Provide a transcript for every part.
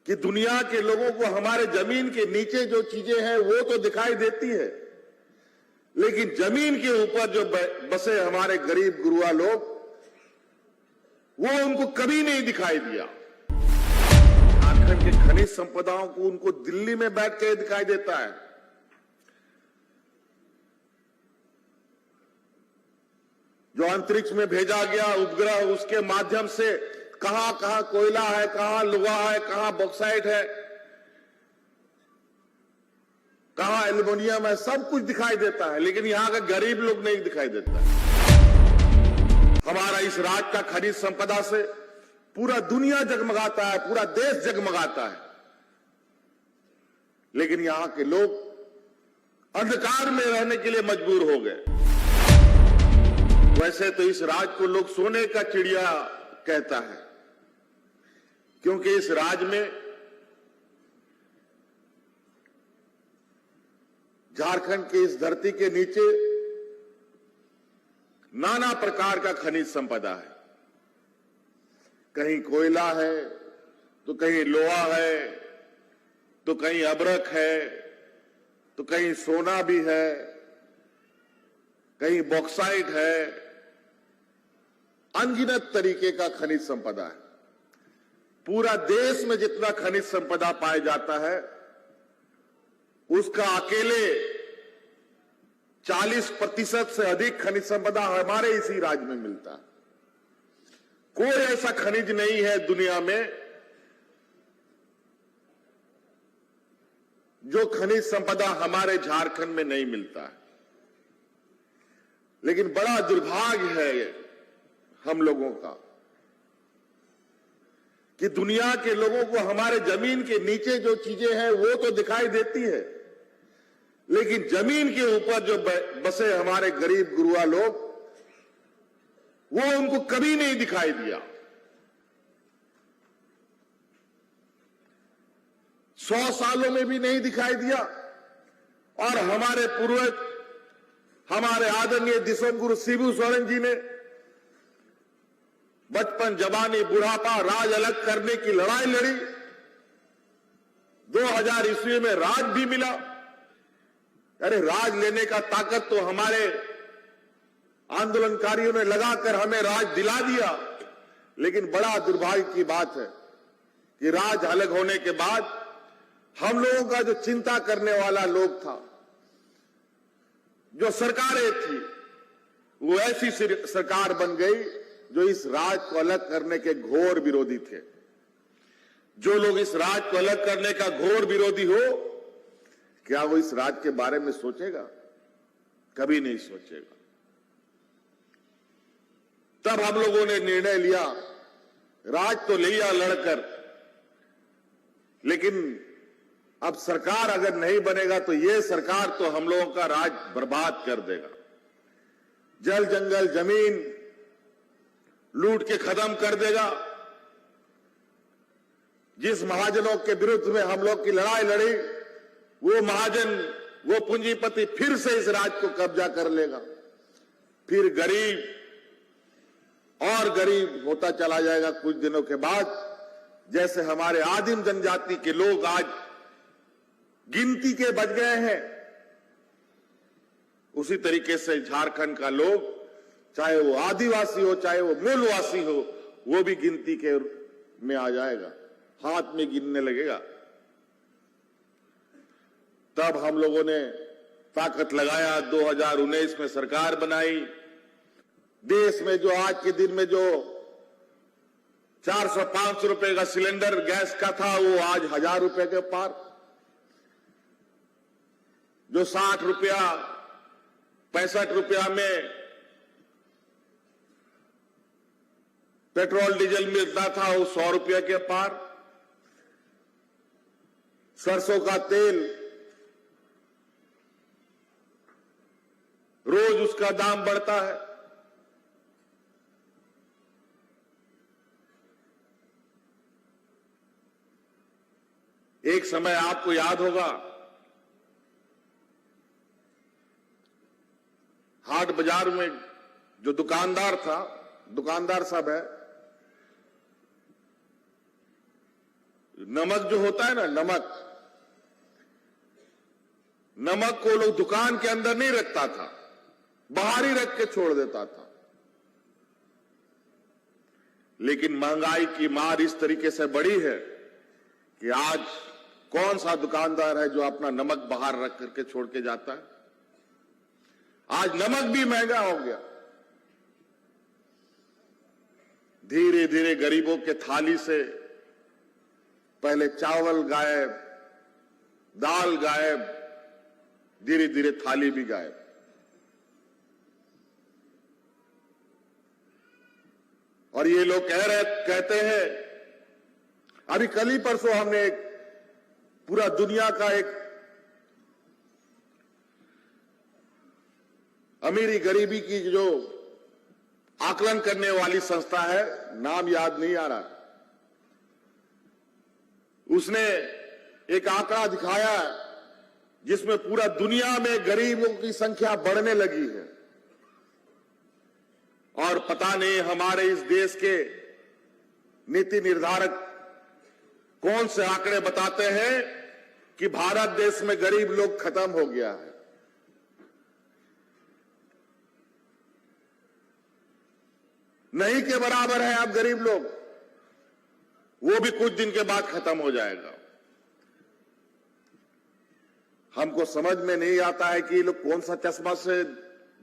कि दुनिया के लोगों को हमारे जमीन के नीचे जो चीजें हैं वो तो दिखाई देती है, लेकिन जमीन के ऊपर जो बसे हमारे गरीब गुरुआ लोग, वो उनको कभी नहीं दिखाई दिया। झारखंड के खनिज संपदाओं को उनको दिल्ली में बैठ के दिखाई देता है। जो अंतरिक्ष में भेजा गया उपग्रह, उसके माध्यम से कहां कहां कोयला है, कहां लोहा है, कहां बॉक्साइट है, कहां एल्युमिनियम है, सब कुछ दिखाई देता है, लेकिन यहां का गरीब लोग नहीं दिखाई देता है। हमारा इस राज्य का खनिज संपदा से पूरा दुनिया जगमगाता है, पूरा देश जगमगाता है, लेकिन यहां के लोग अंधकार में रहने के लिए मजबूर हो गए। वैसे तो इस राज्य को लोग सोने का चिड़िया कहता है, क्योंकि इस राज्य में झारखंड की इस धरती के नीचे नाना प्रकार का खनिज संपदा है। कहीं कोयला है, तो कहीं लोहा है, तो कहीं अभ्रक है, तो कहीं सोना भी है, कहीं बॉक्साइट है, अनगिनत तरीके का खनिज संपदा है। पूरा देश में जितना खनिज संपदा पाया जाता है, उसका अकेले 40% से अधिक खनिज संपदा हमारे इसी राज्य में मिलता है। कोई ऐसा खनिज नहीं है दुनिया में जो खनिज संपदा हमारे झारखंड में नहीं मिलता है। लेकिन बड़ा दुर्भाग्य है हम लोगों का कि दुनिया के लोगों को हमारे जमीन के नीचे जो चीजें हैं वो तो दिखाई देती है, लेकिन जमीन के ऊपर जो बसे हमारे गरीब गुरुआ लोग, वो उनको कभी नहीं दिखाई दिया। 100 सालों में भी नहीं दिखाई दिया। और हमारे पूर्वज, हमारे आदरणीय दिसोम गुरु शिबू सोरेन जी ने बचपन, जवानी, बुढ़ापा, राज अलग करने की लड़ाई लड़ी। 2000 ईस्वी में राज भी मिला। अरे राज लेने का ताकत तो हमारे आंदोलनकारियों ने लगाकर हमें राज दिला दिया, लेकिन बड़ा दुर्भाग्य की बात है कि राज अलग होने के बाद हम लोगों का जो चिंता करने वाला लोग था, जो सरकारें थी, वो ऐसी सरकार बन गई जो इस राज को अलग करने के घोर विरोधी थे। जो लोग इस राज को अलग करने का घोर विरोधी हो, क्या वो इस राज के बारे में सोचेगा? कभी नहीं सोचेगा। तब हम लोगों ने निर्णय लिया, राज तो लिया लड़कर, लेकिन अब सरकार अगर नहीं बनेगा तो ये सरकार तो हम लोगों का राज बर्बाद कर देगा। जल जंगल जमीन लूट के खत्म कर देगा। जिस महाजनों के विरुद्ध में हम लोग की लड़ाई लड़ी, वो महाजन, वो पूंजीपति फिर से इस राज्य को कब्जा कर लेगा। फिर गरीब और गरीब होता चला जाएगा। कुछ दिनों के बाद जैसे हमारे आदिम जनजाति के लोग आज गिनती के बच गए हैं, उसी तरीके से झारखंड का लोग, चाहे वो आदिवासी हो, चाहे वो मूलवासी हो, वो भी गिनती के में आ जाएगा, हाथ में गिनने लगेगा। तब हम लोगों ने ताकत लगाया, 2019 में सरकार बनाई। देश में जो आज के दिन में जो 400-500 रुपए का सिलेंडर गैस का था, वो आज 1000 रुपए के पार। जो 60 रुपया 65 रुपया में पेट्रोल डीजल मिलता था, वो 100 रुपया के पार। सरसों का तेल रोज उसका दाम बढ़ता है। एक समय आपको याद होगा, हाट बाजार में जो दुकानदार था, दुकानदार साहब है, नमक जो होता है ना, नमक को लोग दुकान के अंदर नहीं रखता था, बाहर ही रख के छोड़ देता था। लेकिन महंगाई की मार इस तरीके से बढ़ी है कि आज कौन सा दुकानदार है जो अपना नमक बाहर रख करके छोड़ के जाता है। आज नमक भी महंगा हो गया। धीरे धीरे गरीबों के थाली से पहले चावल गायब, दाल गायब, धीरे धीरे थाली भी गायब। और ये लोग कहते हैं, अभी कल ही परसों हमने एक पूरा दुनिया का एक अमीरी गरीबी की जो आकलन करने वाली संस्था है, नाम याद नहीं आ रहा, उसने एक आंकड़ा दिखाया जिसमें पूरा दुनिया में गरीबों की संख्या बढ़ने लगी है। और पता नहीं हमारे इस देश के नीति निर्धारक कौन से आंकड़े बताते हैं कि भारत देश में गरीब लोग खत्म हो गया है। नहीं के बराबर है अब गरीब लोग, वो भी कुछ दिन के बाद खत्म हो जाएगा। हमको समझ में नहीं आता है कि ये लोग कौन सा चश्मा से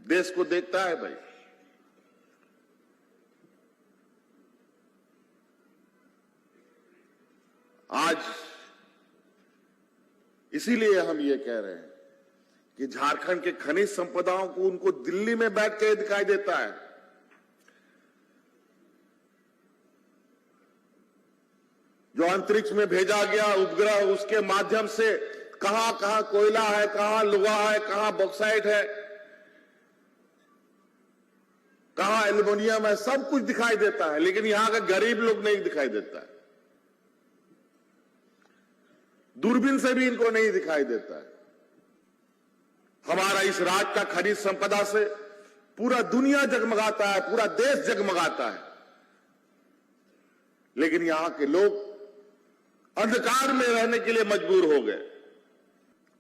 देश को देखता है भाई। आज इसीलिए हम ये कह रहे हैं कि झारखंड के खनिज संपदाओं को उनको दिल्ली में बैठ के दिखाई देता है। जो अंतरिक्ष में भेजा गया उपग्रह, उसके माध्यम से कहां कहां कोयला है, कहां लोहा है, कहां बॉक्साइट है, कहां एल्युमिनियम है, सब कुछ दिखाई देता है। लेकिन यहां का गरीब लोग नहीं दिखाई देता है, दूरबीन से भी इनको नहीं दिखाई देता है। हमारा इस राज्य का खनिज संपदा से पूरा दुनिया जगमगाता है, पूरा देश जगमगाता है। लेकिन यहां के लोग अंधकार में रहने के लिए मजबूर हो गए।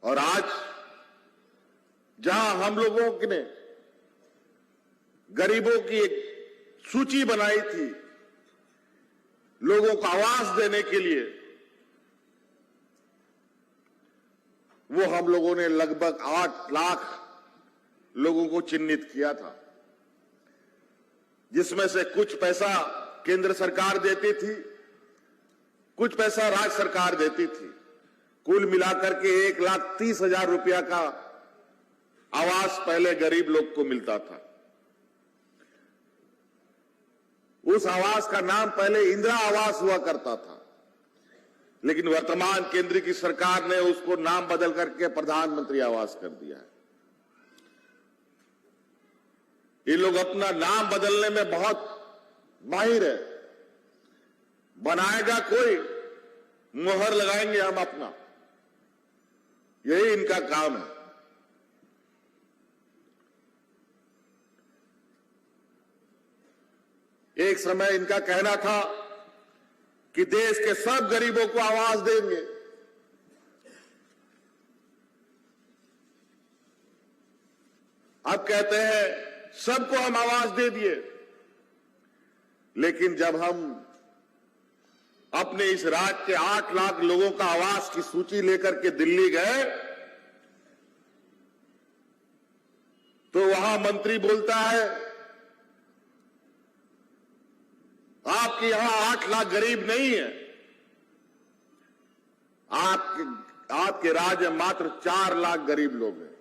और आज जहां हम लोगों ने गरीबों की एक सूची बनाई थी लोगों को आवाज देने के लिए, वो हम लोगों ने लगभग 8 लाख लोगों को चिन्हित किया था, जिसमें से कुछ पैसा केंद्र सरकार देती थी, कुछ पैसा राज्य सरकार देती थी। कुल मिलाकर के 1,30,000 रुपया का आवास पहले गरीब लोग को मिलता था। उस आवास का नाम पहले इंदिरा आवास हुआ करता था, लेकिन वर्तमान केंद्र की सरकार ने उसको नाम बदल करके प्रधानमंत्री आवास कर दिया है। ये लोग अपना नाम बदलने में बहुत माहिर है। बनाएगा कोई, मुहर लगाएंगे हम अपना, यही इनका काम है। एक समय इनका कहना था कि देश के सब गरीबों को आवाज देंगे। अब कहते हैं सबको हम आवाज दे दिए। लेकिन जब हम अपने इस राज्य के 8 लाख लोगों का आवास की सूची लेकर के दिल्ली गए, तो वहां मंत्री बोलता है आपके यहां 8 लाख गरीब नहीं है, आपके राज्य में मात्र 4 लाख गरीब लोग हैं।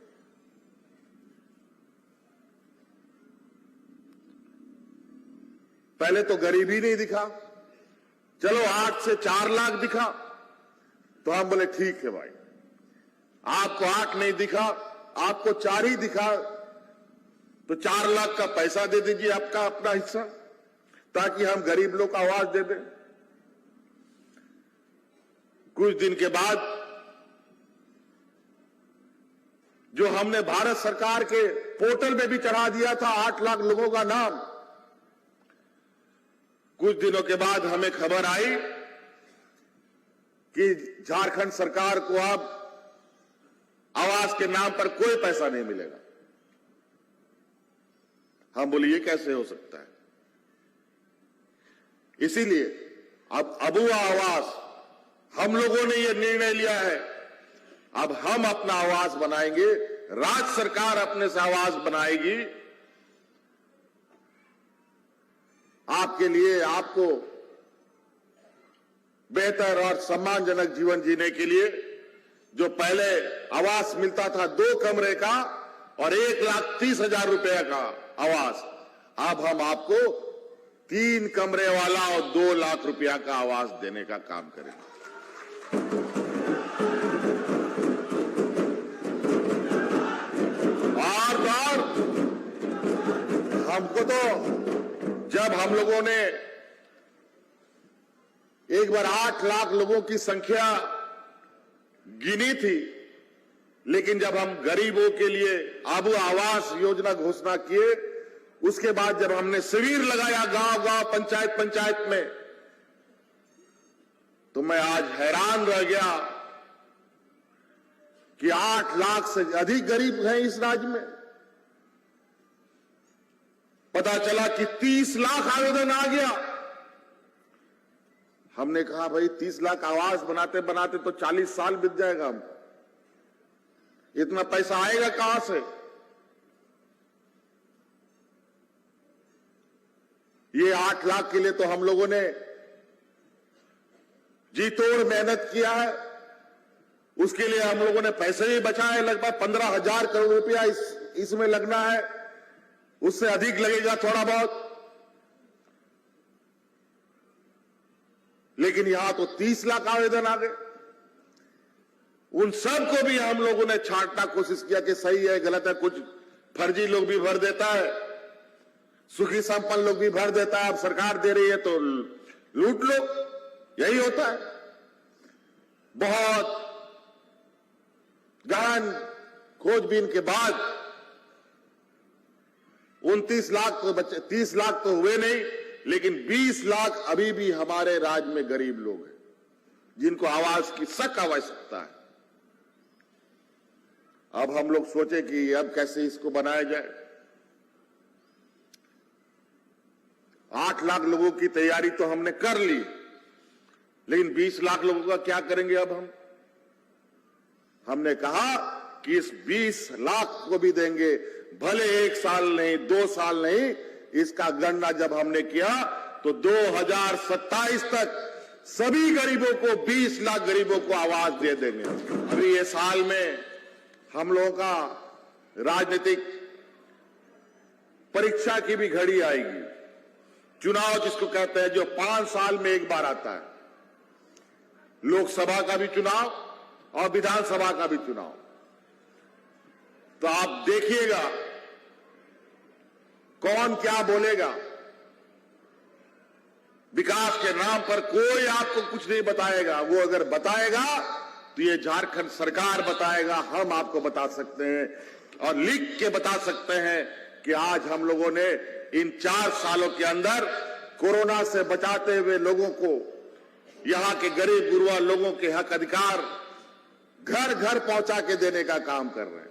पहले तो गरीबी नहीं दिखा, चलो 8 से 4 लाख दिखा, तो हम बोले ठीक है भाई, आपको 8 नहीं दिखा, आपको 4 ही दिखा, तो 4 लाख का पैसा दे दीजिए आपका अपना हिस्सा, ताकि हम गरीब लोग को आवाज दे दें। कुछ दिन के बाद जो हमने भारत सरकार के पोर्टल में भी चढ़ा दिया था 8 लाख लोगों का नाम, कुछ दिनों के बाद हमें खबर आई कि झारखंड सरकार को अब आवास के नाम पर कोई पैसा नहीं मिलेगा। हम बोले ये कैसे हो सकता है? इसीलिए अब अबुआ आवास हम लोगों ने ये निर्णय लिया है, अब हम अपना आवास बनाएंगे, राज्य सरकार अपने से आवास बनाएगी आपके लिए, आपको बेहतर और सम्मानजनक जीवन जीने के लिए। जो पहले आवास मिलता था 2 कमरे का और 1,30,000 रुपए का आवास, अब हम आपको 3 कमरे वाला और 2 लाख रुपया का आवास देने का काम करेंगे। और हमको तो जब हम लोगों ने एक बार 8 लाख लोगों की संख्या गिनी थी, लेकिन जब हम गरीबों के लिए आबू आवास योजना घोषणा किए, उसके बाद जब हमने शिविर लगाया गांव-गांव, पंचायत में, तो मैं आज हैरान रह गया कि 8 लाख से अधिक गरीब हैं इस राज्य में। पता चला कि 30 लाख आवेदन आ गया। हमने कहा भाई 30 लाख आवास बनाते बनाते तो 40 साल बीत जाएगा, हमको इतना पैसा आएगा कहां से? ये 8 लाख के लिए तो हम लोगों ने जी तोड़ मेहनत किया है। उसके लिए हम लोगों ने पैसे भी बचाए, लगभग 15,000 करोड़ रुपया इसमें लगना है, उससे अधिक लगेगा थोड़ा बहुत, लेकिन यहां तो 30 लाख आवेदन आ गए। उन सब को भी हम लोगों ने छांटना कोशिश किया कि सही है गलत है, कुछ फर्जी लोग भी भर देता है, सुखी संपन्न लोग भी भर देता है, अब सरकार दे रही है तो लूट लो, यही होता है। बहुत गहन खोजबीन के बाद 29 लाख तो बच्चे, 30 लाख तो हुए नहीं, लेकिन 20 लाख अभी भी हमारे राज्य में गरीब लोग हैं जिनको आवास की सख्त आवश्यकता है। अब हम लोग सोचे कि अब कैसे इसको बनाया जाए। 8 लाख लोगों की तैयारी तो हमने कर ली, लेकिन 20 लाख लोगों का क्या करेंगे? अब हमने कहा कि इस 20 लाख को भी देंगे, भले 1 साल नहीं, 2 साल नहीं। इसका गणना जब हमने किया तो 2027 तक सभी गरीबों को, 20 लाख गरीबों को आवास दे देंगे। अभी ये साल में हम लोगों का राजनीतिक परीक्षा की भी घड़ी आएगी, चुनाव जिसको कहते हैं, जो 5 साल में एक बार आता है। लोकसभा का भी चुनाव और विधानसभा का भी चुनाव। तो आप देखिएगा कौन क्या बोलेगा। विकास के नाम पर कोई आपको कुछ नहीं बताएगा, वो अगर बताएगा तो ये झारखंड सरकार बताएगा। हम आपको बता सकते हैं और लिख के बता सकते हैं कि आज हम लोगों ने इन 4 सालों के अंदर कोरोना से बचाते हुए लोगों को, यहां के गरीब गुरुआ लोगों के हक अधिकार घर घर पहुंचा के देने का काम कर रहे हैं।